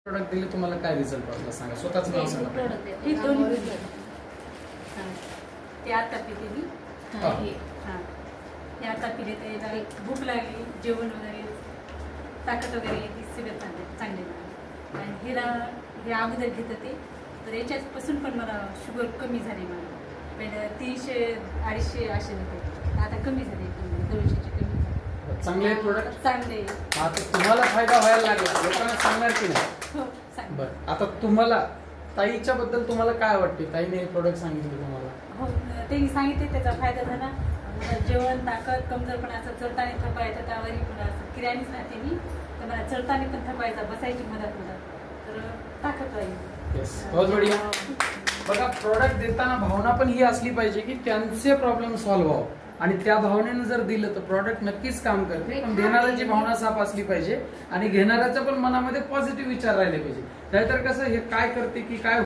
Product दिले तुम्हाला काय रिझल्ट वाटला सांगा, स्वतःच नाव सांगा. हे दोन्ही ते आता पिते मी. हे आता पिले तर भूक लागली, जेवण वगैरे, ताकद वगैरे येते, सगळं चांगले. आणि हे अगोदर घेत होते तर याच्यापासून पण मला शुगर कमी झाली. मला पहिले 300-250 असे होते, आता कमी झाले, 200ची कमी झाली. चांगले प्रोडक्ट चांगले. आता तुम्हाला फायदा व्हायला लागला, लोकांना सांगणार की नाही? हो सांग. बरं, आता तुम्हाला ताईच्या बद्दल तुम्हाला काय वाटते? ताईने हे प्रोडक्ट सांगितले तुम्हाला? हो, त्यांनी सांगितले, त्याचा फायदा झाला. जेवण, ताकद, कमजोरपणा, चढताना थकवा येतं, त्यावरही पण असं किराणीच राहते मी, तर मला चढताना पण थकवायचा, बसायची मदत तर ताकद राहील. बहुत बढिया. बघा, प्रोडक्ट देताना भावना पण ही असली पाहिजे की त्यांचे प्रॉब्लेम सॉल्व्ह व्हावं, आणि त्या भावनेनं जर दिलं तर प्रॉडक्ट नक्कीच काम करते. पण देणाऱ्याची भावना साफ असली पाहिजे आणि घेणाऱ्याच्या पण मनामध्ये पॉझिटिव्ह विचार राहिले पाहिजे. नाहीतर कसं हे काय करते की काय